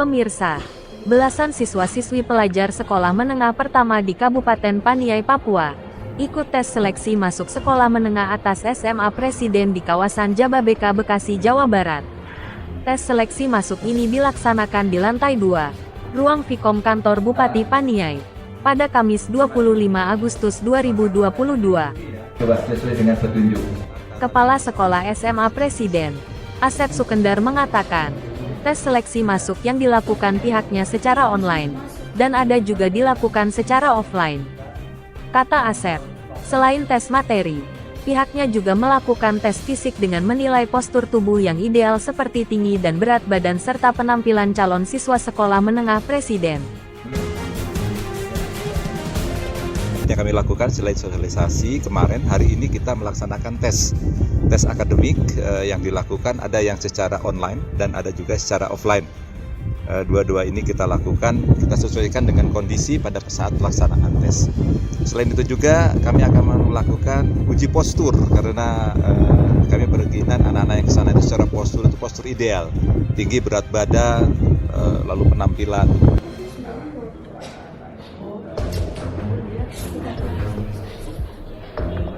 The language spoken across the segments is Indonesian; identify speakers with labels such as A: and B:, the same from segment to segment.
A: Pemirsa, belasan siswa-siswi pelajar sekolah menengah pertama di Kabupaten Paniai, Papua, ikut tes seleksi masuk sekolah menengah atas SMA Presiden di kawasan Jababeka, Bekasi, Jawa Barat. Tes seleksi masuk ini dilaksanakan di lantai 2, ruang Vkom kantor Bupati Paniai, pada Kamis 25 Agustus 2022.
B: Coba sesuai dengan petunjuk.
A: Kepala Sekolah SMA Presiden, Asep Sukendar mengatakan, tes seleksi masuk yang dilakukan pihaknya secara online, dan ada juga dilakukan secara offline. Kata Asep, selain tes materi, pihaknya juga melakukan tes fisik dengan menilai postur tubuh yang ideal seperti tinggi dan berat badan serta penampilan calon siswa sekolah menengah presiden.
C: Yang kami lakukan selain sosialisasi kemarin, hari ini kita melaksanakan tes akademik yang dilakukan, ada yang secara online dan ada juga secara offline. Dua-dua ini kita lakukan, kita sesuaikan dengan kondisi pada saat pelaksanaan tes. Selain itu juga kami akan melakukan uji postur karena kami berkeyakinan anak-anak yang kesana itu secara postur itu postur ideal, tinggi, berat badan, lalu penampilan.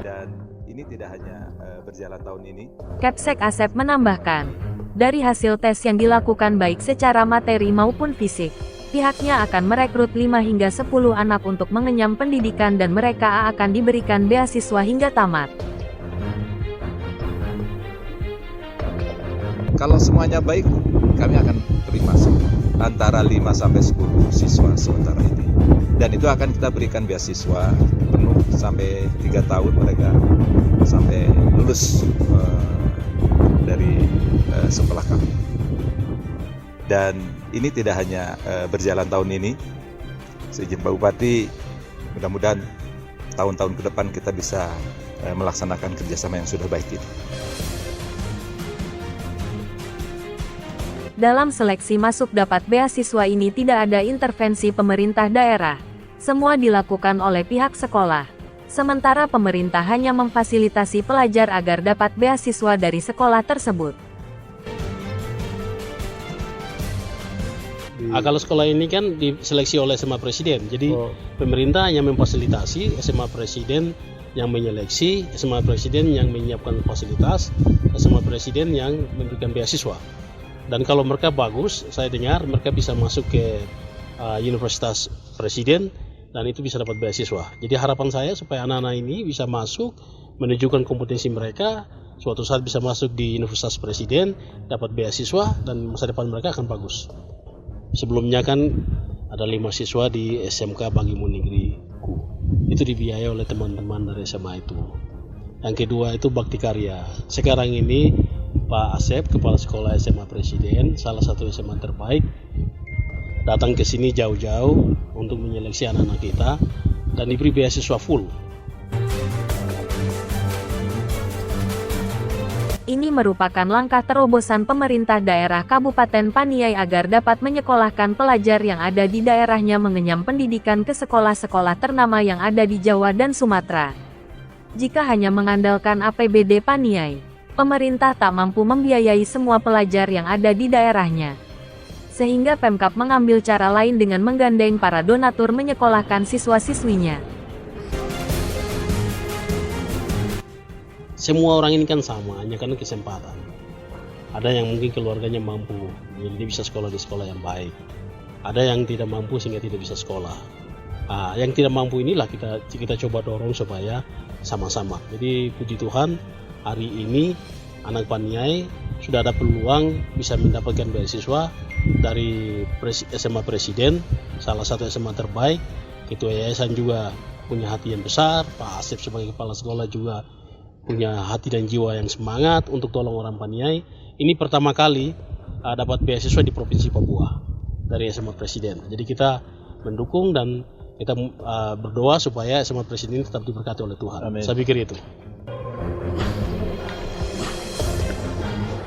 C: Dan ini tidak hanya berjalan tahun ini.
A: Kapsek Asep menambahkan, dari hasil tes yang dilakukan baik secara materi maupun fisik, pihaknya akan merekrut 5 hingga 10 anak untuk mengenyam pendidikan dan mereka akan diberikan beasiswa hingga tamat.
C: Kalau semuanya baik, kami akan terima antara 5 sampai 10 siswa sementara ini. Dan itu akan kita berikan beasiswa penuh sampai 3 tahun mereka sampai lulus dari sekolah kami. Dan ini tidak hanya berjalan tahun ini. Seizin Pak Bupati, mudah-mudahan tahun-tahun ke depan kita bisa melaksanakan kerjasama yang sudah baik itu.
A: Dalam seleksi masuk dapat beasiswa ini tidak ada intervensi pemerintah daerah. Semua dilakukan oleh pihak sekolah. Sementara pemerintah hanya memfasilitasi pelajar agar dapat beasiswa dari sekolah tersebut.
D: Kalau sekolah ini kan diseleksi oleh SMA Presiden, jadi pemerintah yang memfasilitasi, SMA Presiden yang menyeleksi, SMA Presiden yang menyiapkan fasilitas, SMA Presiden yang memberikan beasiswa. Dan kalau mereka bagus, saya dengar mereka bisa masuk ke Universitas Presiden dan itu bisa dapat beasiswa. Jadi harapan saya supaya anak-anak ini bisa masuk, menunjukkan kompetensi mereka, suatu saat bisa masuk di Universitas Presiden, dapat beasiswa dan masa depan mereka akan bagus. Sebelumnya kan ada 5 siswa di SMK Bagimu Negeriku. Itu dibiayai oleh teman-teman dari SMA itu. Yang kedua itu Bakti Karya. Sekarang ini Pak Asep, Kepala Sekolah SMA Presiden, salah satu SMA terbaik, datang ke sini jauh-jauh untuk menyeleksi anak-anak kita dan diberi beasiswa full.
A: Ini merupakan langkah terobosan pemerintah daerah Kabupaten Paniai agar dapat menyekolahkan pelajar yang ada di daerahnya mengenyam pendidikan ke sekolah-sekolah ternama yang ada di Jawa dan Sumatera. Jika hanya mengandalkan APBD Paniai, pemerintah tak mampu membiayai semua pelajar yang ada di daerahnya. Sehingga Pemkab mengambil cara lain dengan menggandeng para donatur menyekolahkan siswa-siswinya.
D: Semua orang ini kan sama, hanya karena kesempatan. Ada yang mungkin keluarganya mampu, jadi dia bisa sekolah di sekolah yang baik. Ada yang tidak mampu sehingga tidak bisa sekolah. Yang tidak mampu inilah kita coba dorong supaya sama-sama. Jadi puji Tuhan, hari ini anak Paniai sudah ada peluang bisa mendapatkan beasiswa dari SMA Presiden, salah satu SMA terbaik. Ketua yayasan juga punya hati yang besar, Pak Asep sebagai kepala sekolah juga punya hati dan jiwa yang semangat untuk tolong orang Paniai. Ini pertama kali dapat beasiswa di Provinsi Papua dari SMA Presiden. Jadi kita mendukung dan kita berdoa supaya SMA Presiden tetap diberkati oleh Tuhan. Amin. Saya pikir itu.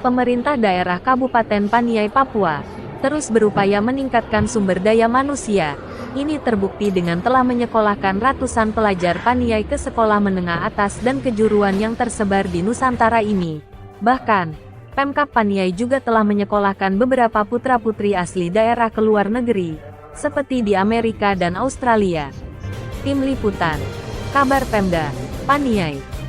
A: Pemerintah daerah Kabupaten Paniai, Papua, terus berupaya meningkatkan sumber daya manusia. Ini terbukti dengan telah menyekolahkan ratusan pelajar Paniai ke sekolah menengah atas dan kejuruan yang tersebar di Nusantara ini. Bahkan, Pemkab Paniai juga telah menyekolahkan beberapa putra-putri asli daerah ke luar negeri, seperti di Amerika dan Australia. Tim Liputan, Kabar Pemda, Paniai.